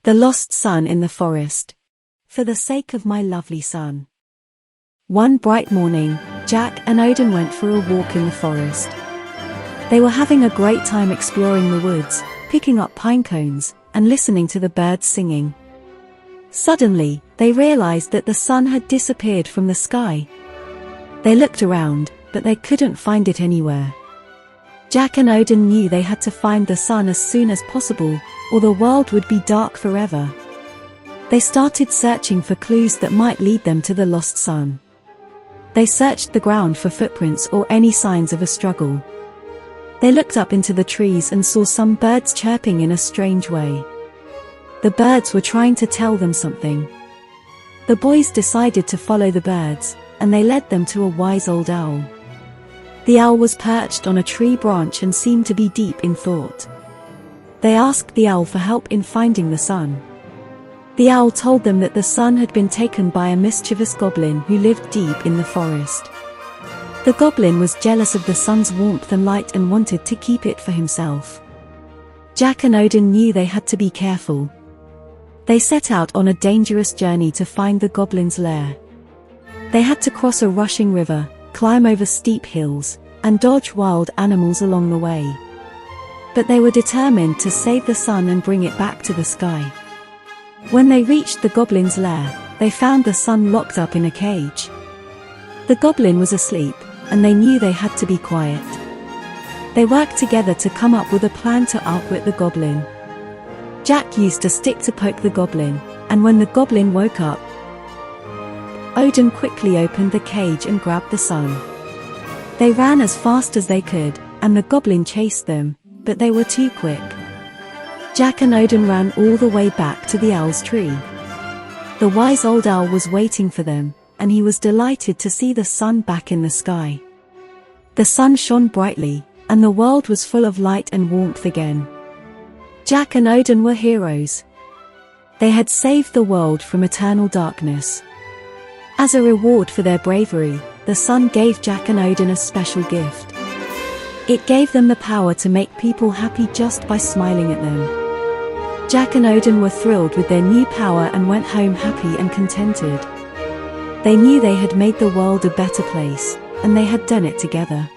The lost son in the forest. For the sake of my lovely son. One bright morning, Jack and Odin went for a walk in the forest. They were having a great time exploring the woods, picking up pine cones, and listening to the birds singing. Suddenly, they realized that the sun had disappeared from the sky. They looked around, but they couldn't find it anywhere. Jack and Odin knew they had to find the sun as soon as possible, or the world would be dark forever. They started searching for clues that might lead them to the lost sun. They searched the ground for footprints or any signs of a struggle. They looked up into the trees and saw some birds chirping in a strange way. The birds were trying to tell them something. The boys decided to follow the birds, and they led them to a wise old owl. The owl was perched on a tree branch and seemed to be deep in thought. They asked the owl for help in finding the sun. The owl told them that the sun had been taken by a mischievous goblin who lived deep in the forest. The goblin was jealous of the sun's warmth and light and wanted to keep it for himself. Jack and Odin knew they had to be careful. They set out on a dangerous journey to find the goblin's lair. They had to cross a rushing river, climb over steep hills, and dodge wild animals along the way. But they were determined to save the sun and bring it back to the sky. When they reached the goblin's lair, they found the sun locked up in a cage. The goblin was asleep, and they knew they had to be quiet. They worked together to come up with a plan to outwit the goblin. Jack used a stick to poke the goblin, and when the goblin woke up, Odin quickly opened the cage and grabbed the sun. They ran as fast as they could, and the goblin chased them, but they were too quick. Jack and Odin ran all the way back to the owl's tree. The wise old owl was waiting for them, and he was delighted to see the sun back in the sky. The sun shone brightly, and the world was full of light and warmth again. Jack and Odin were heroes. They had saved the world from eternal darkness. As a reward for their bravery, the sun gave Jack and Odin a special gift. It gave them the power to make people happy just by smiling at them. Jack and Odin were thrilled with their new power and went home happy and contented. They knew they had made the world a better place, and they had done it together.